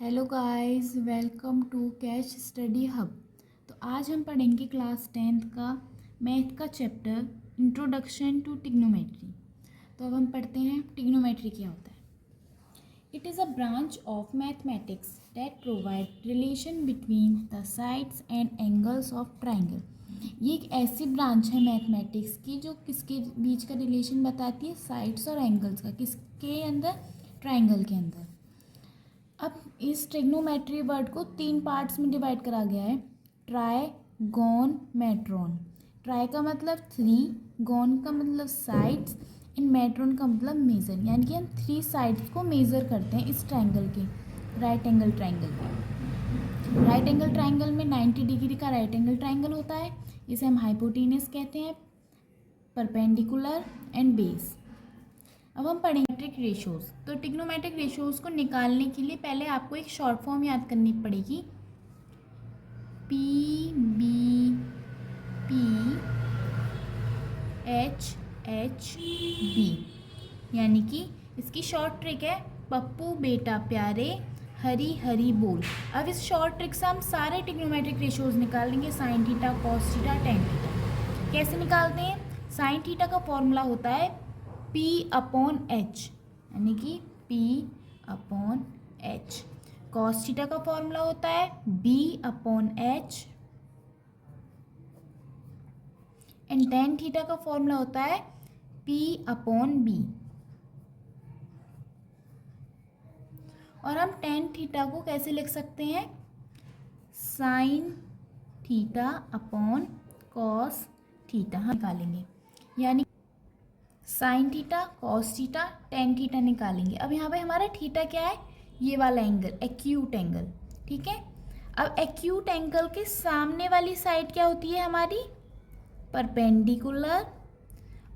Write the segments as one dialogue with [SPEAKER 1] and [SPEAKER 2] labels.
[SPEAKER 1] Hello guys, welcome to Cash Study Hub. तो आज हम पढ़ेंगे क्लास 10th का मैथ का चैप्टर इंट्रोडक्शन टू टिग्नोमेट्री। तो अब हम पढ़ते हैं टिग्नोमेट्री क्या होता है। It is a branch of mathematics that provide relation between the sides and angles of triangle. ये एक ऐसी ब्रांच है मैथमेटिक्स की जो किसके बीच का रिलेशन बताती है, साइड्स और एंगल्स का। किसके अंदर? ट्राइंगल के अंदर। अब इस ट्रिग्नोमेट्री वर्ड को 3 पार्ट्स में डिवाइड करा गया है। Try, gone, मेट्रॉन। ट्राई का मतलब 3, गॉन का मतलब साइड्स एंड मेट्रॉन का मतलब मेज़र। यानी कि हम 3 साइड्स को मेज़र करते हैं इस ट्राइंगल के, राइट एंगल ट्राइंगल के। राइट एंगल ट्राइंगल में 90 डिग्री का राइट एंगल ट्राइंगल होता है। इसे हम हाइपोटेनस कहते हैं, परपेंडिकुलर एंड बेस। अब हम पढ़ेंगे ट्रिग्नोमेट्रिक रेशियोज। तो ट्रिग्नोमेट्रिक रेशियोज को निकालने के लिए पहले आपको एक शॉर्ट फॉर्म याद करनी पड़ेगी। P B P H H B, यानी कि इसकी शॉर्ट ट्रिक है पप्पू बेटा प्यारे हरी हरी बोल। अब इस शॉर्ट ट्रिक से हम सारे ट्रिग्नोमेट्रिक रेशियोज निकाल लेंगे, sign theta, cos theta, tan theta. कैसे निकालते हैं? साइन थीटा का फॉर्मूला होता है P अपॉन एच, यानी कि P upon H. Cos theta का फॉर्मूला होता है B upon H, and ten theta का फॉर्मूला होता है P अपॉन बी। और हम टेन थीटा को कैसे लिख सकते हैं? Sine theta upon cos theta हम निकालेंगे, यानी sign theta, cos theta, tan theta निकालेंगे। अब यहाँ पे हमारा थीटा क्या है? ये वाला एंगल, एक्यूट एंगल। ठीक है। अब एक्यूट एंगल के सामने वाली साइड क्या होती है हमारी? परपेंडिकुलर।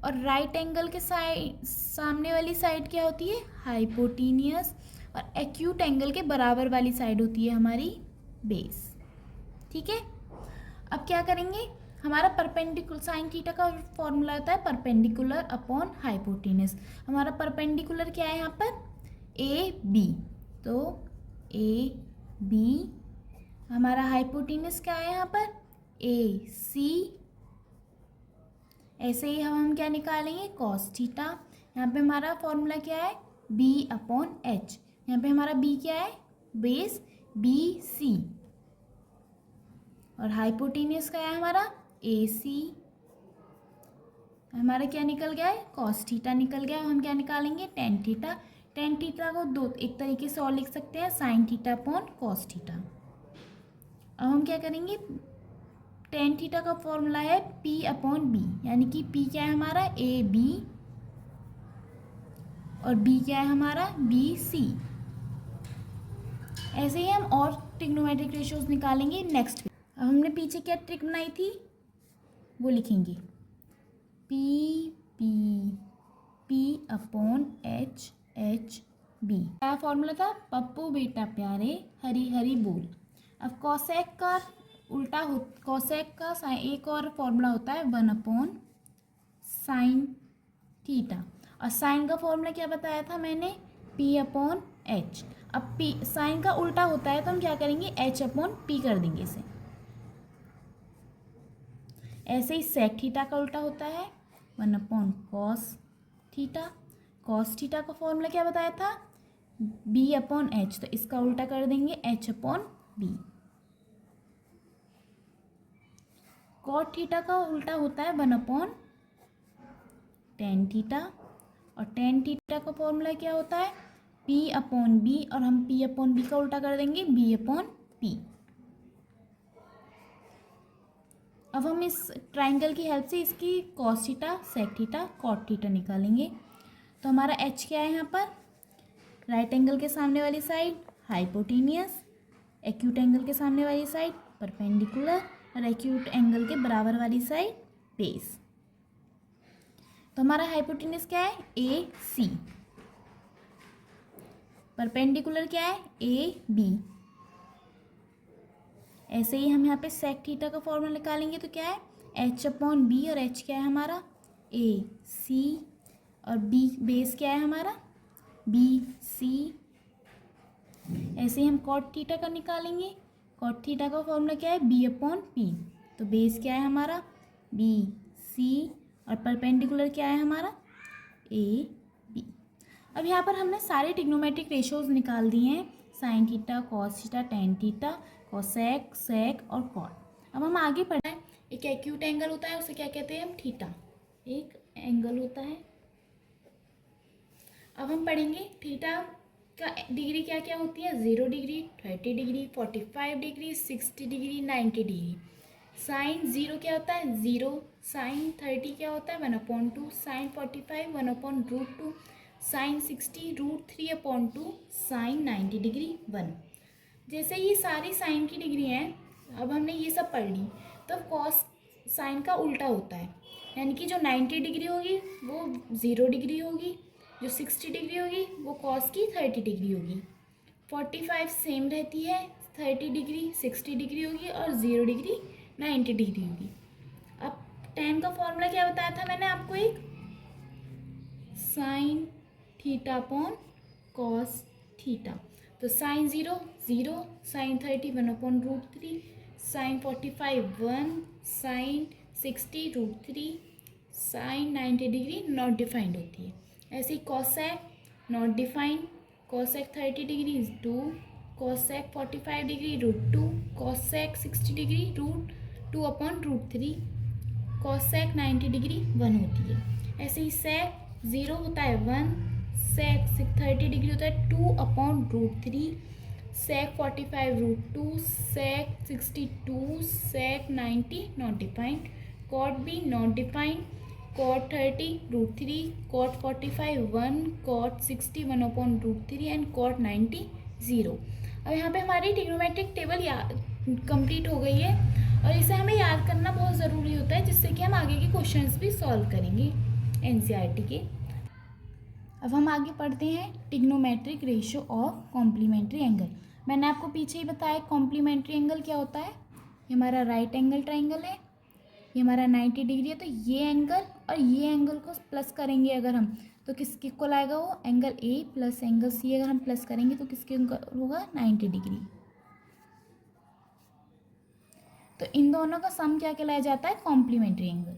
[SPEAKER 1] और राइट एंगल के सामने वाली साइड क्या होती है? हाइपोटेनियस। और एक्यूट एंगल के बराबर वाली साइड होती है हमारी बेस। ठीक है। अब क्या करेंगे? हमारा परपेंडिकुलर, साइन थीटा का फॉर्मूला होता है परपेंडिकुलर अपॉन हाइपोटेनस। हमारा परपेंडिकुलर क्या है यहाँ पर? A B. तो ए बी। हमारा हाइपोटेनस क्या है यहाँ पर? ए सी। ऐसे ही हम क्या निकालेंगे? Cos theta. यहाँ पे हमारा फॉर्मूला क्या है? B upon H. यहाँ पे हमारा बी क्या है? Base B C. और हाइपोटेनियस क्या है हमारा? ए सी। हमारा क्या निकल गया है? कॉस थीटा निकल गया। हम क्या निकालेंगे? Tan theta. टेन थीटा को दो एक तरीके से और लिख सकते हैं, sine theta upon cos theta. अब हम क्या करेंगे? टेन थीटा का फॉर्मूला है पी अपॉन बी, यानी कि पी क्या है हमारा? A B. और बी क्या है हमारा? B C. ऐसे ही हम और ट्रिग्नोमेट्रिक रेशियोज निकालेंगे नेक्स्ट। अब हमने पीछे क्या ट्रिक बनाई थी वो लिखेंगे, P P P upon H H B. क्या फॉर्मूला था? पप्पू बेटा प्यारे हरी हरी बोल। अब कॉसेक का उल्टा हो, कॉसेक का एक और फॉर्मूला होता है 1 अपॉन साइन थीटा। और साइन का फॉर्मूला क्या बताया था मैंने? P upon H. अब पी साइन का उल्टा होता है तो हम क्या करेंगे? एच अपॉन पी कर देंगे इसे। ऐसे ही सेक थीटा का उल्टा होता है 1 upon cos theta. Cos theta का फॉर्मूला क्या बताया था? बी अपॉन एच, तो इसका उल्टा कर देंगे H upon B. Cot theta का उल्टा होता है 1 अपॉन टेन थीटा। और टेन थीटा का फॉर्मूला क्या होता है? P upon B. और हम पी अपॉन बी का उल्टा कर देंगे बी अपॉन पी। अब हम इस ट्राइंगल की हेल्प से इसकी cos theta, sec theta, cot theta निकालेंगे। तो हमारा एच क्या है यहाँ पर? राइट एंगल के सामने वाली साइड हाइपोटेनियस, एक्यूट एंगल के सामने वाली साइड परपेंडिकुलर, और एक्यूट एंगल के बराबर वाली साइड बेस। तो हमारा हाइपोटेनियस क्या है? ए सी। परपेंडिकुलर क्या है? A B. ऐसे ही हम यहाँ पे सेक थीटा का फॉर्मूला निकालेंगे तो क्या है? H upon B. और एच क्या है हमारा? ए सी। और बी बेस क्या है हमारा? B C. ऐसे ही हम कॉट थीटा का निकालेंगे। कॉट थीटा का फॉर्मूला क्या है, बी अपॉन पी। तो बेस क्या है हमारा, बी सी, और परपेंडिकुलर क्या है हमारा, ए बी। अब यहाँ पर हमने सारे ट्रिग्नोमेट्रिक रेशियोज निकाल दिए हैं, sine theta, cos theta, tan theta, cosec, sec और कॉट। अब हम आगे पढ़े, एक एक्यूट एंगल होता है, उसे क्या कहते हैं हम, थीटा, एक एंगल होता है। अब हम पढ़ेंगे थीटा का डिग्री क्या क्या होती है, 0 degree, 30 degree, 45 degree, 60 degree, 90 degree. Sine 0 क्या होता है, 0। साइन 30 क्या होता है, 1/2। साइन 45 1/√2। साइन 60 √3/2। Sine 90 degree 1। जैसे ये सारी साइन की डिग्री हैं, अब हमने ये सब पढ़ ली, तो कॉस साइन का उल्टा होता है, यानी कि जो 90 डिग्री होगी वो 0 डिग्री होगी, जो 60 डिग्री होगी वो कॉस की 30 डिग्री होगी। 45 सेम रहती है, 30 डिग्री 60 डिग्री होगी, और 0 डिग्री 90 डिग्री होगी। अब tan का फॉर्मूला क्या बताया था मैंने आपको, एक sine theta upon cos theta. तो sine 0 0, sine 30 1/√3, sine 45 1, sine 60 √3, sine 90 degree not defined होती है। ऐसे ही cosec not defined, cosec 30 degree 2, cosec 45 degree √2, cosec 60 degree √2/√3, cosec 90 degree 1 होती है। ऐसे ही सेक 0 होता है 1, सेक 30 डिग्री होता है 2/√3, sec 45 √2, sec 62, sec 90 not defined, cot भी not defined, cot 30 √3, cot 45 1, cot 60 1/√3 and cot 90 0। अब यहाँ पे हमारी ट्रिग्नोमेट्रिक टेबल कंप्लीट हो गई है, और इसे हमें याद करना बहुत ज़रूरी होता है, जिससे कि हम आगे के क्वेश्चंस भी सॉल्व करेंगे एनसीईआरटी के। अब हम आगे पढ़ते हैं trigonometric ratio of complementary angle. मैंने आपको पीछे ही बताया कॉम्प्लीमेंट्री एंगल क्या होता है। ये हमारा राइट एंगल ट्राइंगल है, ये हमारा 90 डिग्री है, तो ये एंगल और ये एंगल को प्लस करेंगे अगर हम, तो किसके को लाएगा वो, angle A plus angle C अगर हम प्लस करेंगे तो किसके होगा, 90 डिग्री। तो इन दोनों का सम क्या कहलाया जाता है, कॉम्प्लीमेंट्री एंगल।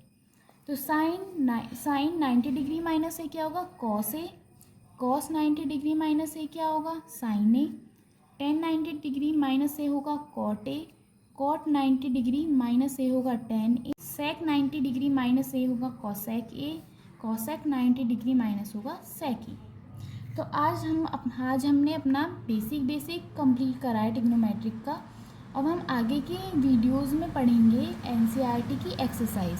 [SPEAKER 1] तो साइन 90 डिग्री माइनस ए क्या होगा, cos A, cos 90 degree minus A क्या होगा, sine A, tan 90 degree minus A होगा cot A, cot 90 degree minus A होगा tan A, sec 90 degree minus A होगा cosec A, cosec 90 degree minus होगा sec ए। तो आज हमने अपना बेसिक कंप्लीट करा है ट्रिग्नोमेट्रिक का। अब हम आगे के वीडियोज़ में पढ़ेंगे एनसीईआरटी की एक्सरसाइज।